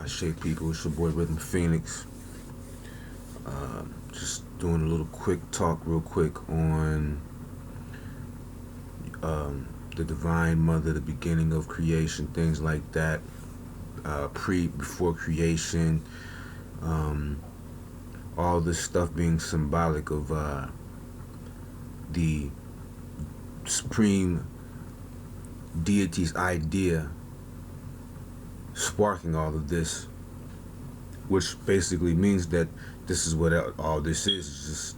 Shake people, it's your boy Rhythm Phoenix. Just doing a little quick talk, real quick, on the Divine Mother, the beginning of creation, things like that. Before creation, all this stuff being symbolic of the supreme deity's idea sparking all of this, which basically means that this is what all this is just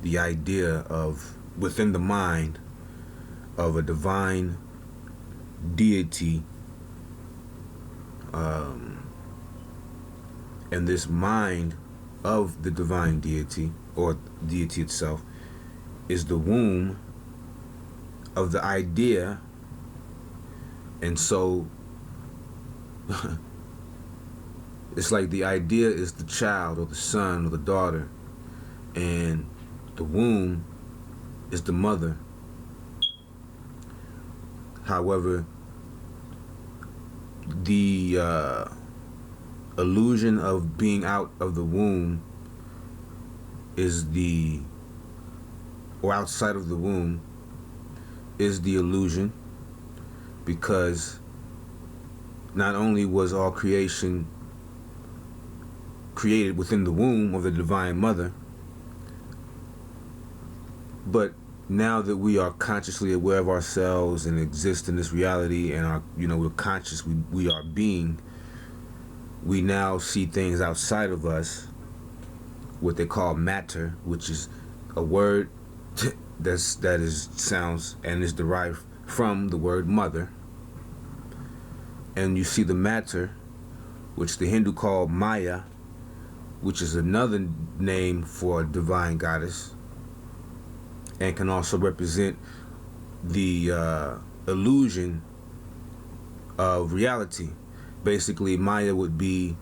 the idea of, within the mind of a divine deity, and this mind of the divine deity, or deity itself, is the womb of the idea. And so it's like the idea is the child or the son or the daughter, and the womb is the mother. However, the illusion of being out of the womb is or outside of the womb is the illusion, because not only was all creation created within the womb of the Divine Mother, but now that we are consciously aware of ourselves and exist in this reality, and we're conscious, we are being, we now see things outside of us, what they call matter, which is a word that sounds and is derived from the word mother. And you see the matter, which the Hindu call Maya, which is another name for a divine goddess, and can also represent the illusion of reality. Basically, Maya would be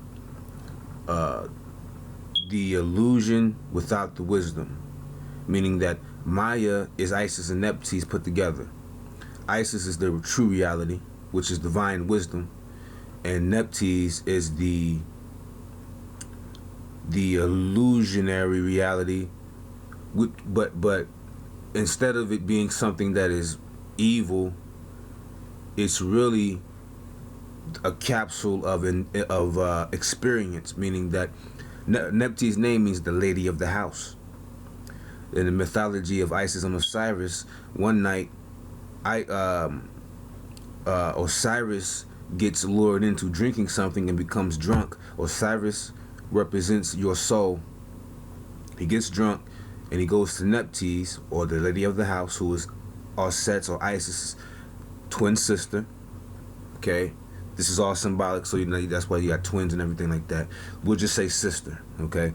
the illusion without the wisdom, meaning that Maya is Isis and Nephthys put together. Isis is the true reality, which is divine wisdom, and Nephthys is the illusionary reality. But instead of it being something that is evil, it's really a capsule of experience, meaning that Nephthys' name means the lady of the house. In the mythology of Isis and Osiris, one night Osiris gets lured into drinking something and becomes drunk. Osiris represents your soul. He gets drunk and he goes to Nephthys, or the lady of the house, who is Oset's or Isis' twin sister. Okay, this is all symbolic, so that's why you got twins and everything like that. We'll just say sister, okay?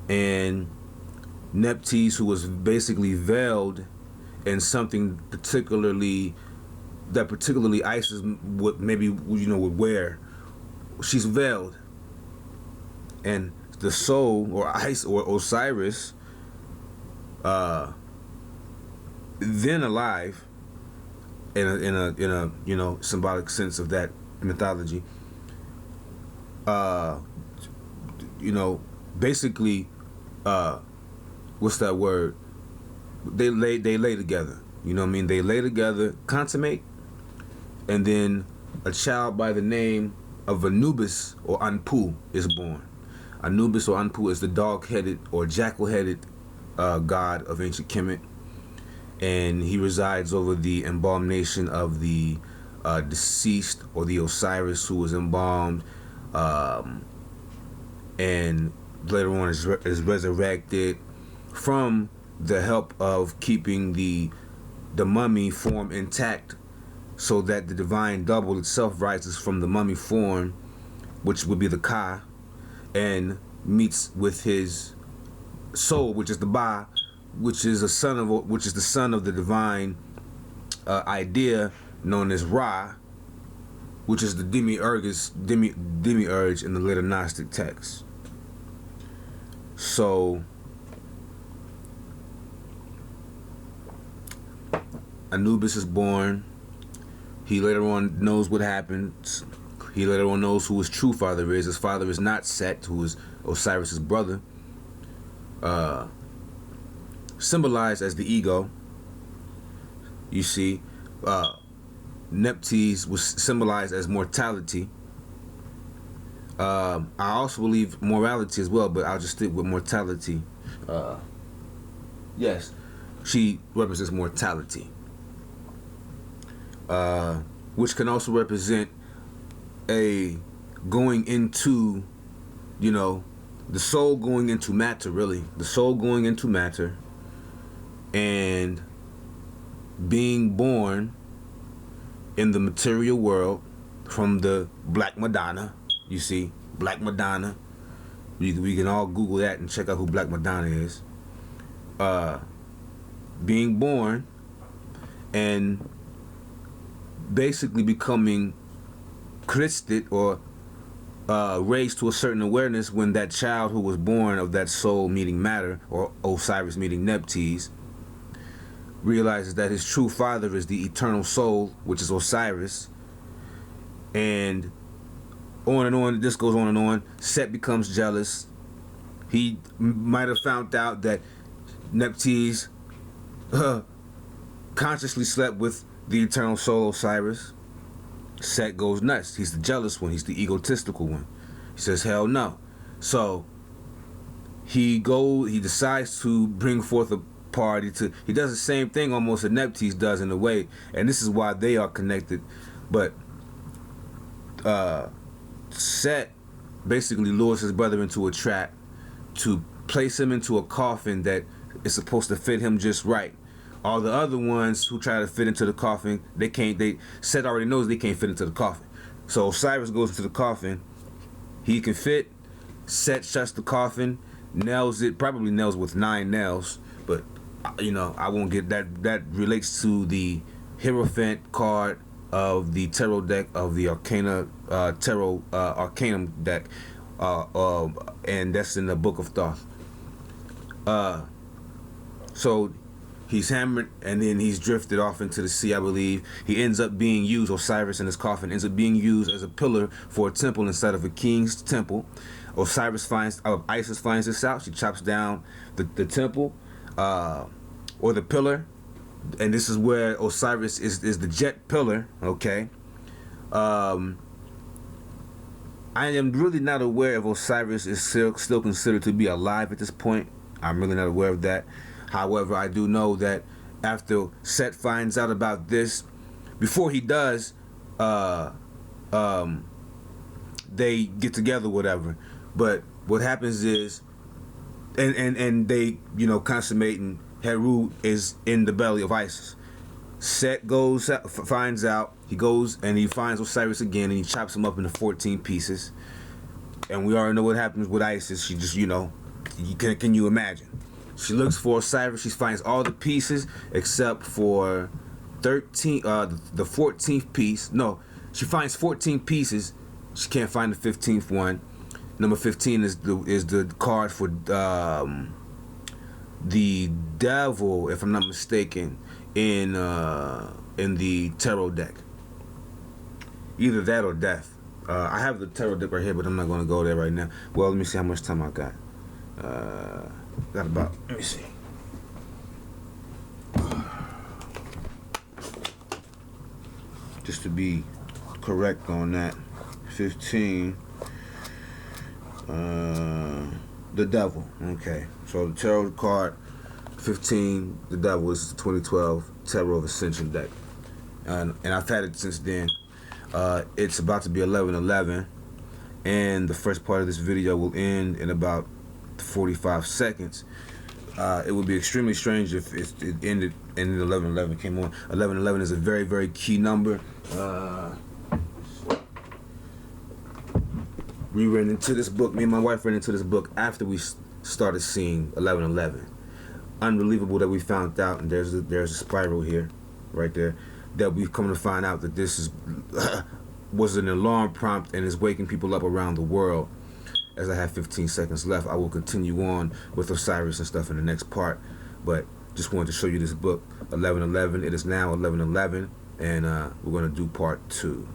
And Nephthys, who was basically veiled in something particularly Isis would wear. She's veiled, and the soul, or Osiris, then alive, in a symbolic sense of that mythology, basically, what's that word? They lay together. You know what I mean? They lay together, consummate, and then a child by the name of Anubis or Anpu is born. Anubis or Anpu is the dog-headed or jackal-headed god of ancient Kemet, and he resides over the embalmed nation of the deceased, or the Osiris who was embalmed, and later on is resurrected from the help of keeping the mummy form intact, so that the divine double itself rises from the mummy form, which would be the Ka, and meets with his soul, which is the Ba, which is the son of the divine idea known as Ra, which is the demiurge in the later Gnostic texts. So Anubis is born. He later on knows what happens. He later on knows who his true father is. His father is not Set, who is Osiris's brother. Symbolized as the ego. You see, Nephthys was symbolized as mortality. I also believe morality as well, but I'll just stick with mortality. Yes, she represents mortality, which can also represent a going into, you know, the soul going into matter, really. The soul going into matter and being born in the material world from the Black Madonna. You see, Black Madonna. We can all Google that and check out who Black Madonna is. Being born and basically becoming Christed or raised to a certain awareness when that child who was born of that soul meeting matter, or Osiris meeting Nephthys, realizes that his true father is the eternal soul, which is Osiris, and on, this goes on and on. Set becomes jealous. He might have found out that Nephthys consciously slept with the eternal soul Osiris. Set goes nuts. He's the jealous one. He's the egotistical one. He says, hell no. So he decides to bring forth a party he does the same thing almost that Nephthys does in a way, and this is why they are connected. But Set basically lures his brother into a trap to place him into a coffin that is supposed to fit him just right. All the other ones who try to fit into the coffin, they can't. Set already knows they can't fit into the coffin. So Osiris goes into the coffin. He can fit. Set shuts the coffin, nails it, probably nails with 9 nails, but you know, I won't get that. That relates to the Hierophant card of the tarot deck of the Tarot Arcanum deck, and that's in the Book of Thoth. So he's hammered, and then he's drifted off into the sea, I believe. He ends up being used, Osiris in his coffin, ends up being used as a pillar for a temple instead of a king's temple. Isis finds this out. She chops down the temple, or the pillar, and this is where Osiris is the jet pillar, okay? I am really not aware if Osiris is still considered to be alive at this point. I'm really not aware of that. However, I do know that after Set finds out about this, before he does, they get together, whatever. But what happens is, and they, you know, consummate, and Heru is in the belly of Isis. Set finds out, he goes and he finds Osiris again, and he chops him up into 14 pieces. And we already know what happens with Isis. She just, you know, can you imagine? She looks for Osiris. She finds all the pieces except for the 14th piece. No, she finds 14 pieces. She can't find the 15th one. Number 15 is the card for the devil, if I'm not mistaken, in the tarot deck. Either that or death. I have the tarot deck right here, but I'm not going to go there right now. Well, let me see how much time I got. Got about, let me see. Just to be correct on that, 15. The devil. Okay, so the tarot card 15, the devil, is the 2012 Tarot of Ascension deck, and I've had it since then. It's about to be 11:11, and the first part of this video will end in about 45 seconds. It would be extremely strange if it ended and 11:11 came on. 11:11 is a very, very key number. We ran into this book. Me and my wife ran into this book after we started seeing 11:11. Unbelievable that we found out, and there's a spiral here, right there, that we've come to find out that this is was an alarm prompt and is waking people up around the world. As I have 15 seconds left, I will continue on with Osiris and stuff in the next part, but just wanted to show you this book, 11:11. It is now 11:11, and we're going to do part 2.